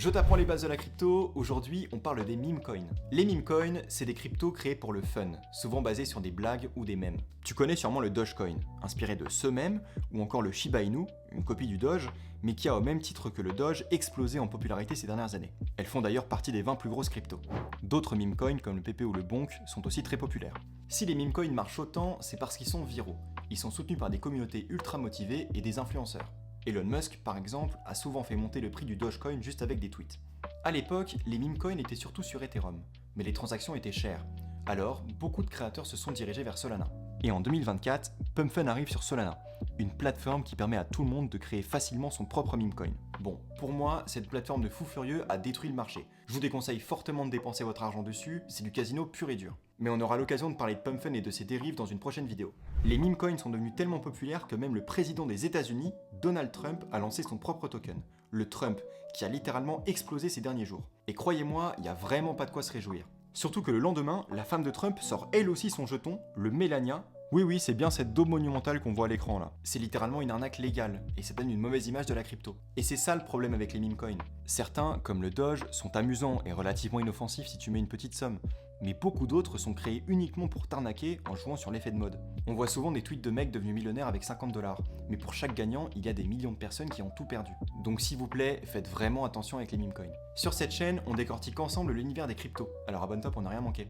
Je t'apprends les bases de la crypto, aujourd'hui on parle des meme coins. Les meme coins, c'est des cryptos créés pour le fun, souvent basés sur des blagues ou des mèmes. Tu connais sûrement le Dogecoin, inspiré de ce mème, ou encore le Shiba Inu, une copie du Doge, mais qui a au même titre que le Doge explosé en popularité ces dernières années. Elles font d'ailleurs partie des 20 plus grosses cryptos. D'autres meme coins comme le PP ou le Bonk sont aussi très populaires. Si les meme coins marchent autant, c'est parce qu'ils sont viraux. Ils sont soutenus par des communautés ultra motivées et des influenceurs. Elon Musk, par exemple, a souvent fait monter le prix du Dogecoin juste avec des tweets. À l'époque, les meme coins étaient surtout sur Ethereum, mais les transactions étaient chères. Alors, beaucoup de créateurs se sont dirigés vers Solana. Et en 2024, PumpFun arrive sur Solana, une plateforme qui permet à tout le monde de créer facilement son propre meme coin. Bon, pour moi, cette plateforme de fou furieux a détruit le marché. Je vous déconseille fortement de dépenser votre argent dessus, c'est du casino pur et dur. Mais on aura l'occasion de parler de PumpFun et de ses dérives dans une prochaine vidéo. Les meme coins sont devenus tellement populaires que même le président des États-Unis, Donald Trump, a lancé son propre token, le Trump, qui a littéralement explosé ces derniers jours. Et croyez-moi, il n'y a vraiment pas de quoi se réjouir. Surtout que le lendemain, la femme de Trump sort elle aussi son jeton, le Melania. Oui, c'est bien cette daube monumentale qu'on voit à l'écran là. C'est littéralement une arnaque légale, et ça donne une mauvaise image de la crypto. Et c'est ça le problème avec les meme coins. Certains, comme le Doge, sont amusants et relativement inoffensifs si tu mets une petite somme. Mais beaucoup d'autres sont créés uniquement pour t'arnaquer en jouant sur l'effet de mode. On voit souvent des tweets de mecs devenus millionnaires avec 50$, mais pour chaque gagnant, il y a des millions de personnes qui ont tout perdu. Donc s'il vous plaît, faites vraiment attention avec les meme coins. Sur cette chaîne, on décortique ensemble l'univers des cryptos, alors abonne-toi pour ne rien manquer.